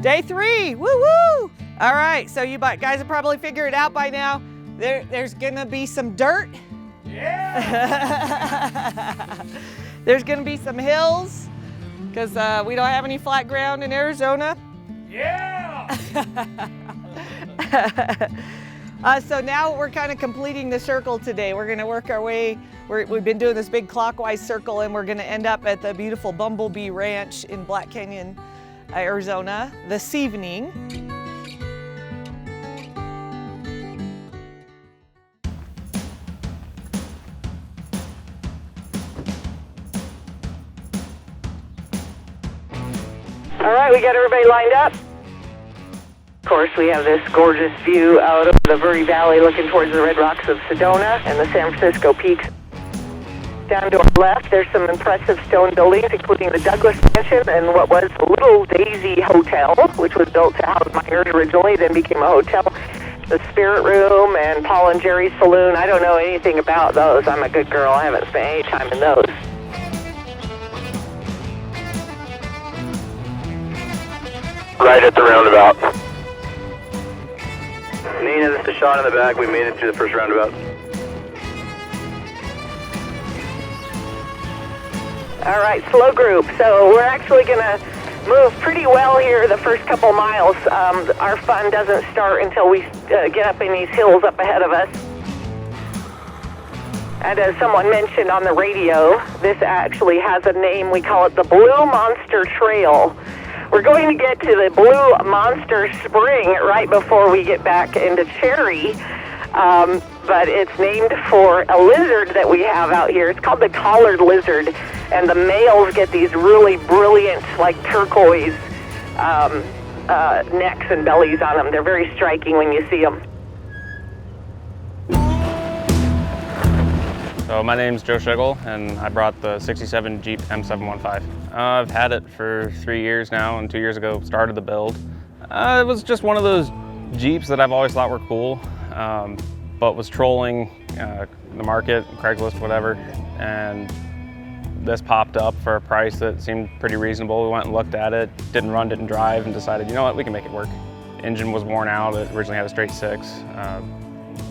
Day 3, woo-woo! All right, so you guys have probably figured it out by now. There's gonna be some dirt. Yeah! There's gonna be some hills, because we don't have any flat ground in Arizona. Yeah! So now we're kind of completing the circle today. We're gonna work our way, we've been doing this big clockwise circle, and we're gonna end up at the beautiful Bumble Bee Ranch in Black Canyon, Arizona this evening. All right, we got everybody lined up. Of course, we have this gorgeous view out of the Verde Valley looking towards the red rocks of Sedona and the San Francisco peaks. Down to our left, there's some impressive stone buildings, including the Douglas Mansion and what was the Little Daisy Hotel, which was built to house miners originally, then became a hotel. The Spirit Room and Paul and Jerry's Saloon. I don't know anything about those. I'm a good girl. I haven't spent any time in those. Right at the roundabout. Nena, this is Sean in the back. We made it through the first roundabout. All right, slow group. So we're actually going to move pretty well here the first couple miles. Our fun doesn't start until we get up in these hills up ahead of us. And as someone mentioned on the radio, this actually has a name. We call it the Blue Monster Trail. We're going to get to the Blue Monster Spring right before we get back into Cherry, but it's named for a lizard that we have out here. It's called the collared lizard, and the males get these really brilliant, like turquoise necks and bellies on them. They're very striking when you see them. So my name's Joe Schigel, and I brought the 67 Jeep M715. I've had it for 3 years now, and 2 years ago started the build. It was just one of those Jeeps that I've always thought were cool, but was trolling the market, Craigslist, whatever, and this popped up for a price that seemed pretty reasonable. We went and looked at it, didn't run, didn't drive, and decided, you know what, we can make it work. Engine was worn out. It originally had a straight 6.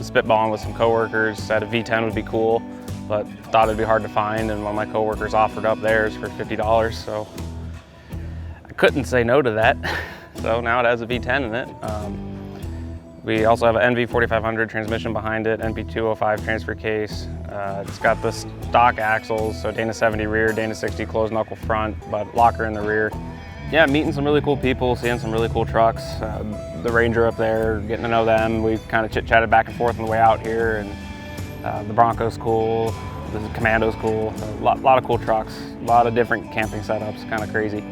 Spitballing with some coworkers, said a V10 would be cool, but thought it'd be hard to find, and one of my coworkers offered up theirs for $50, so I couldn't say no to that. So now it has a V10 in it. We also have an NV4500 transmission behind it, NP205 transfer case. It's got the stock axles, so Dana 70 rear, Dana 60 closed knuckle front, but locker in the rear. Yeah, meeting some really cool people, seeing some really cool trucks. The Ranger up there, getting to know them. We kind of chit-chatted back and forth on the way out here, and the Bronco's cool, the Commando's cool. A lot of cool trucks, a lot of different camping setups, kind of crazy.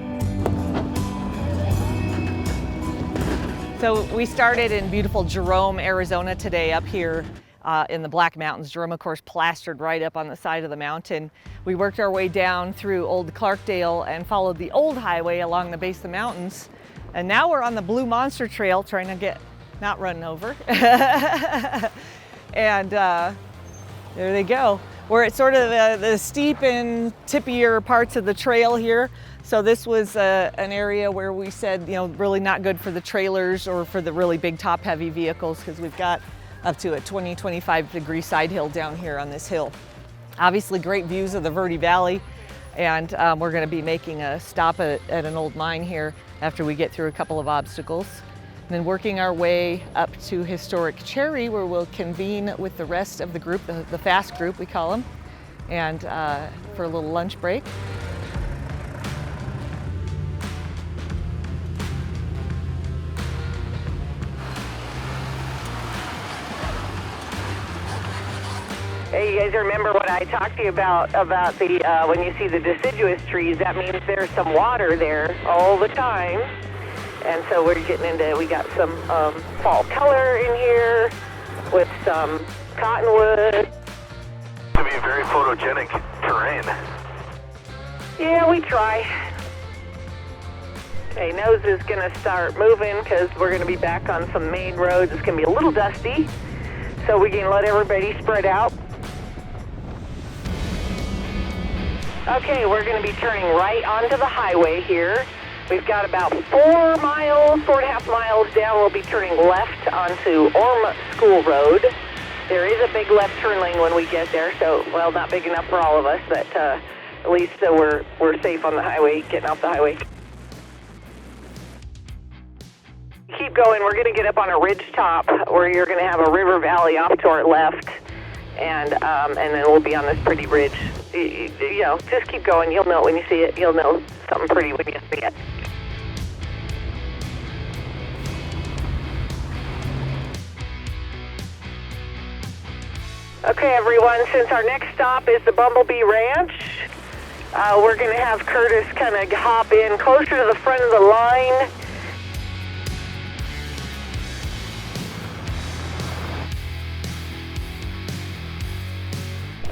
So we started in beautiful Jerome, Arizona today up here in the Black Mountains. Jerome, of course, plastered right up on the side of the mountain. We worked our way down through Old Clarkdale and followed the old highway along the base of the mountains. And now we're on the Blue Monster Trail trying to get not run over. And there they go. We're at sort of the steep and tippier parts of the trail here. So this was an area where we said, you know, really not good for the trailers or for the really big top heavy vehicles, because we've got up to a 20-25 degree side hill down here on this hill. Obviously great views of the Verde Valley, and we're going to be making a stop at an old mine here after we get through a couple of obstacles. And then working our way up to historic Cherry, where we'll convene with the rest of the group, the fast group we call them, and for a little lunch break. Hey, you guys remember what I talked to you about the when you see the deciduous trees, that means there's some water there all the time. And so we're getting into, we got some fall color in here with some cottonwood. It's going to be a very photogenic terrain. Yeah, we try. Okay, nose is going to start moving because we're going to be back on some main roads. It's going to be a little dusty, so we can let everybody spread out. Okay, we're going to be turning right onto the highway here. We've got about 4 miles, 4.5 miles down. We'll be turning left onto Orm School Road. There is a big left turn lane when we get there, so, well, not big enough for all of us, but at least we're safe on the highway, getting off the highway. Keep going. We're going to get up on a ridge top where you're going to have a river valley off to our left, and then we'll be on this pretty ridge. You know, just keep going. You'll know it when you see it. You'll know something pretty when you see it. Okay, everyone, since our next stop is the Bumble Bee Ranch, we're going to have Curtis kind of hop in closer to the front of the line.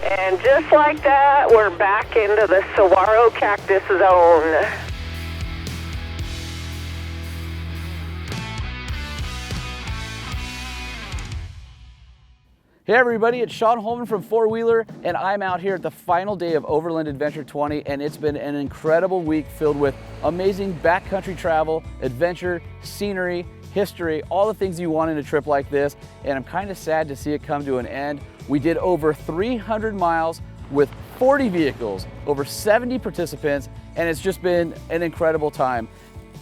And just like that, we're back into the saguaro cactus zone. Hey everybody, it's Sean Holman from Four Wheeler, and I'm out here at the final day of Overland Adventure 20, and it's been an incredible week filled with amazing backcountry travel, adventure, scenery, history, all the things you want in a trip like this, and I'm kind of sad to see it come to an end. We did over 300 miles with 40 vehicles, over 70 participants, and it's just been an incredible time.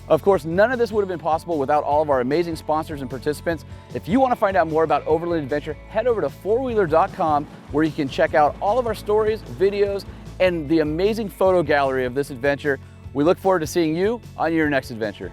Of course, none of this would have been possible without all of our amazing sponsors and participants. If you want to find out more about Overland Adventure, head over to fourwheeler.com where you can check out all of our stories, videos, and the amazing photo gallery of this adventure. We look forward to seeing you on your next adventure.